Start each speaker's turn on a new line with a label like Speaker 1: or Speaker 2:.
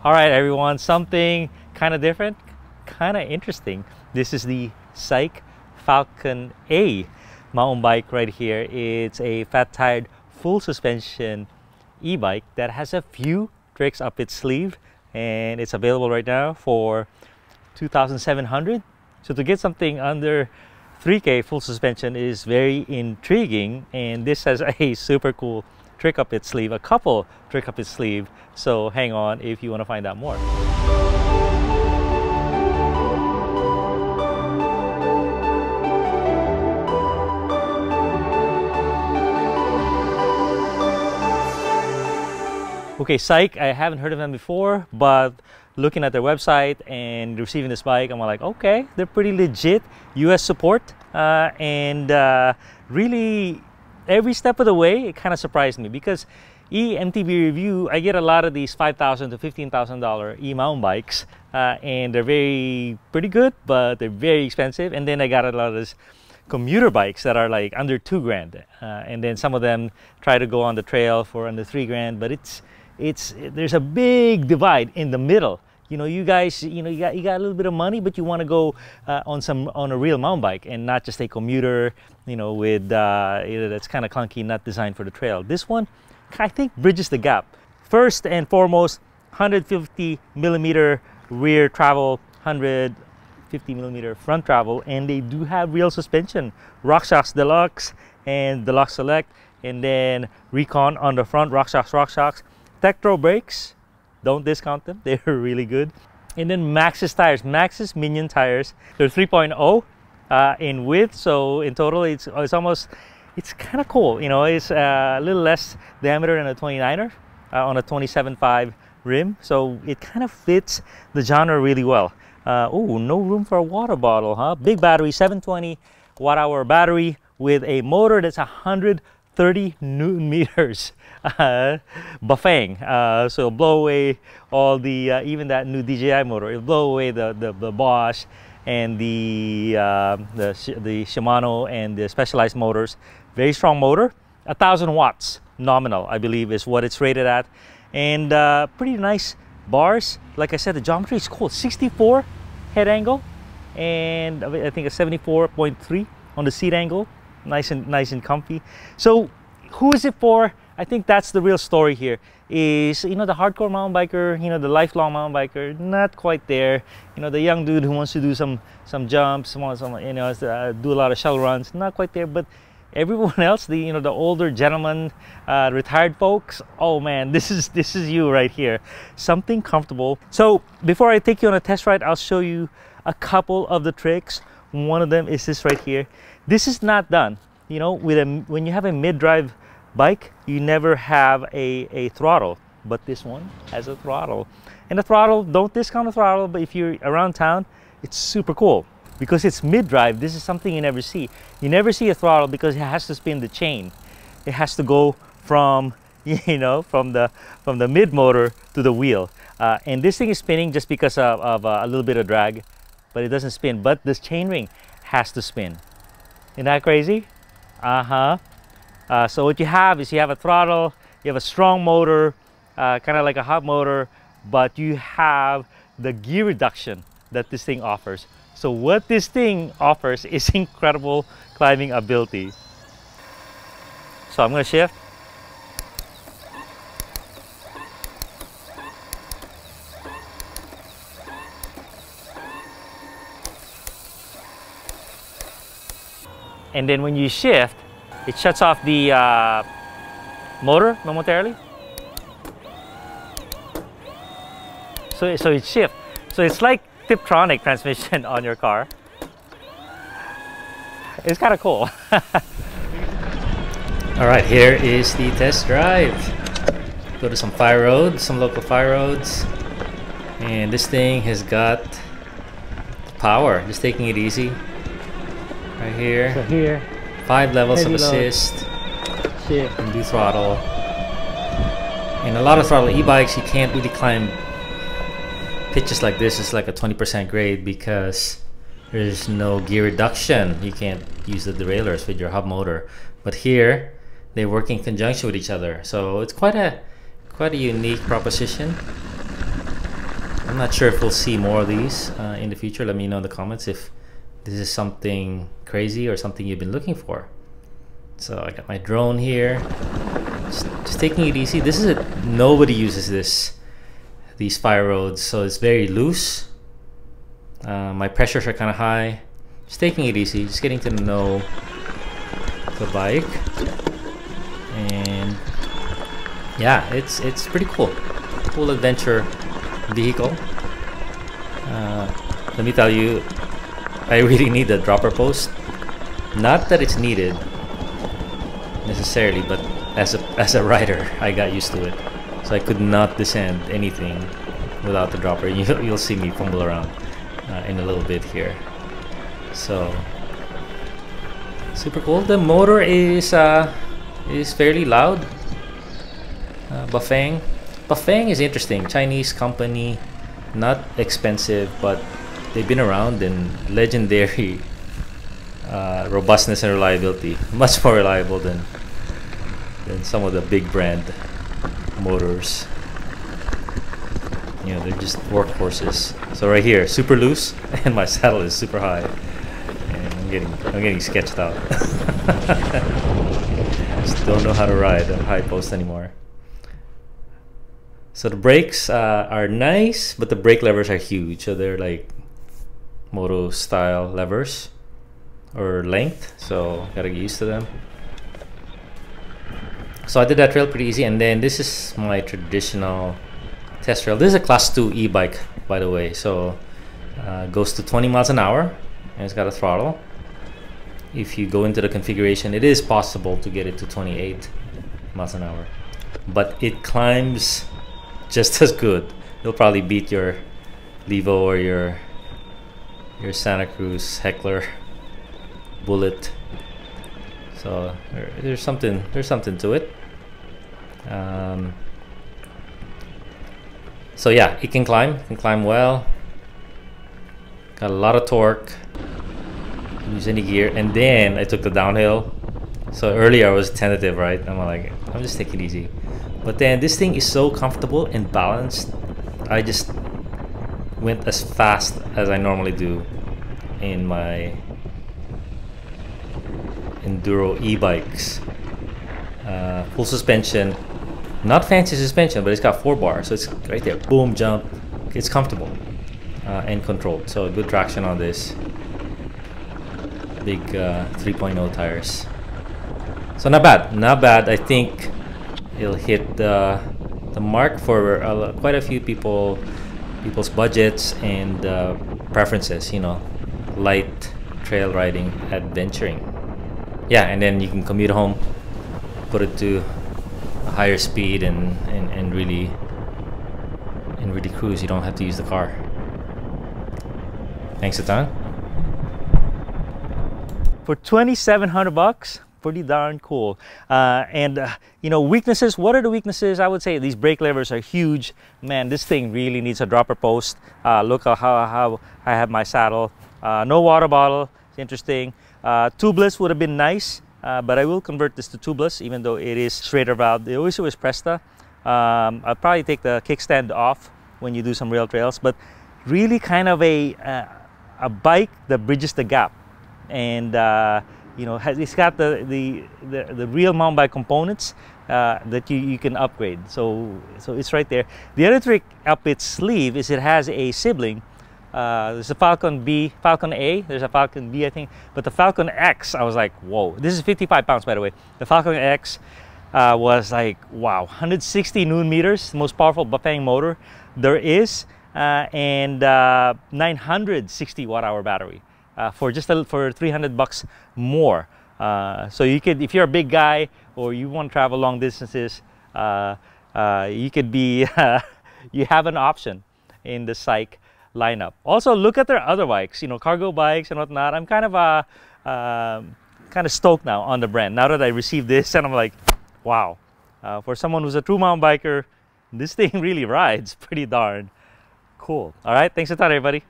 Speaker 1: All right, everyone, something kind of different, kind of interesting. This is the SAIC Falcon A mountain bike right here. It's a fat-tired full suspension e-bike that has a few tricks up its sleeve, and it's available right now for $2,700. So to get something under 3K full suspension is very intriguing, and this has a super cool trick up its sleeve, a couple trick up its sleeve. So hang on if you want to find out more. Okay, SAIC, I haven't heard of them before, but looking at their website and receiving this bike, I'm like, okay, they're pretty legit. US support, and really every step of the way, it kind of surprised me because eMTB Review, I get a lot of these $5,000 to $15,000 e-mountain bikes, and they're pretty good, but they're very expensive. And then I got a lot of these commuter bikes that are like under $2,000, and then some of them try to go on the trail for under $3,000, but there's a big divide in the middle. You know, you guys, you got a little bit of money, but you want to go on a real mountain bike and not just a commuter, with that's kind of clunky, not designed for the trail. This one, I think, bridges the gap. First and foremost, 150 millimeter rear travel, 150 millimeter front travel, and they do have real suspension, RockShox Deluxe and Deluxe Select, and then Recon on the front, RockShox. Tektro brakes, don't discount them, they're really good. And then Maxxis tires, Maxxis Minion tires. They're 3.0 in width, so in total it's kind of cool. It's a little less diameter than a 29er on a 27.5 rim, so it kind of fits the genre really well. Oh, no room for a water bottle, huh? Big battery, 720 watt-hour battery with a motor that's 130 Newton meters. Bafang, so it'll blow away all the even that new DJI motor. It'll blow away the Bosch and the Shimano and the Specialized motors. Very strong motor, 1,000 watts nominal, I believe, is what it's rated at, and pretty nice bars. Like I said, the geometry is cool. 64 head angle, and I think a 74.3 on the seat angle. Nice and comfy. So who is it for? I think that's the real story here. Is the hardcore mountain biker, the lifelong mountain biker, not quite there. The young dude who wants to do some jumps, wants do a lot of shell runs, not quite there. But everyone else, the older gentlemen, retired folks, oh man, this is you right here. Something comfortable. So before I take you on a test ride, I'll show you a couple of the tricks. One of them is this right here. This is not done. When you have a mid-drive bike, you never have a throttle, but this one has a throttle. And the throttle, don't discount the throttle, but if you're around town, it's super cool because it's mid-drive. This is something you never see. You never see a throttle because it has to spin the chain. It has to go from from the mid motor to the wheel, and this thing is spinning just because of a little bit of drag, but it doesn't spin. But this chain ring has to spin. Isn't that crazy? So what you have is you have a throttle, you have a strong motor, kind of like a hub motor, but you have the gear reduction that this thing offers. So what this thing offers is incredible climbing ability. So I'm going to shift. And then when you shift, it shuts off the motor momentarily. So it shifts. So it's like Tiptronic transmission on your car. It's kind of cool. All right, here is the test drive. Go to some local fire roads. And this thing has got power. Just taking it easy. Right here.
Speaker 2: So here.
Speaker 1: 5 levels of assist.
Speaker 2: Shift.
Speaker 1: And do throttle. And a lot of throttle e-bikes, you can't really climb pitches like this. It's like a 20% grade because there's no gear reduction. You can't use the derailleurs with your hub motor. But here, they work in conjunction with each other. So it's quite a unique proposition. I'm not sure if we'll see more of these in the future. Let me know in the comments if this is something crazy or something you've been looking for. So I got my drone here, just taking it easy. This is it. Nobody uses these fire roads, so it's very loose. My pressures are kind of high. Just taking it easy, just getting to know the bike, and yeah, it's pretty cool. Cool adventure vehicle. Let me tell you, I really need the dropper post. Not that it's needed necessarily, but as a rider, I got used to it. So I could not descend anything without the dropper. You'll see me fumble around in a little bit here. So super cool. The motor is fairly loud. Bafang. Bafang is interesting. Chinese company, not expensive, but they've been around, and legendary robustness and reliability. Much more reliable than some of the big brand motors. You know, they're just workhorses. So right here, super loose, and my saddle is super high, and I'm getting sketched out. Just don't know how to ride a high post anymore. So the brakes are nice, but the brake levers are huge. So they're like moto style levers or length. So gotta get used to them. So I did that trail pretty easy, and then this is my traditional test trail. This is a class 2 e-bike, by the way. So goes to 20 miles an hour, and it's got a throttle. If you go into the configuration, it is possible to get it to 28 miles an hour, but it climbs just as good. It'll probably beat your Levo or your Santa Cruz Heckler Bullet. So there's something to it. So yeah, it can climb well. Got a lot of torque. Didn't use any gear, and then I took the downhill. So earlier I was tentative, right? I'm just taking it easy. But then this thing is so comfortable and balanced. I just went as fast as I normally do in my enduro e-bikes. Full suspension, not fancy suspension, but it's got 4 bars, so it's right there. Boom, jump. It's comfortable and controlled. So good traction on this. Big 3.0 tires. So not bad. I think it'll hit the mark for quite a few people's budgets and preferences. You know, light trail riding, adventuring. Yeah, and then you can commute home, put it to a higher speed, and really cruise. You don't have to use the car. Thanks a ton. For 2,700 bucks. Pretty darn cool. You know, weaknesses. What are the weaknesses? I would say these brake levers are huge. Man, this thing really needs a dropper post. Look at how I have my saddle. No water bottle. It's interesting. Tubeless would have been nice, but I will convert this to tubeless, even though it is straighter valve. The issue is Presta. I'll probably take the kickstand off when you do some rail trails, but really kind of a bike that bridges the gap, and you know, it's got the real mountain bike components that you can upgrade. So it's right there. The other trick up its sleeve is it has a sibling. There's a Falcon B, Falcon A, there's a Falcon B, I think, but the Falcon X, I was like, whoa. This is 55 pounds, by the way. The Falcon X was like, wow, 160 Newton meters, the most powerful Bafang motor there is, and 960 watt-hour battery. For just for 300 bucks more. So you could, if you're a big guy or you want to travel long distances, you could be, you have an option in the Syke lineup. Also, look at their other bikes, you know, cargo bikes and whatnot. I'm kind of stoked now on the brand. Now that I received this, and I'm like, wow. For someone who's a true mountain biker, this thing really rides pretty darn cool. All right, thanks a ton, everybody.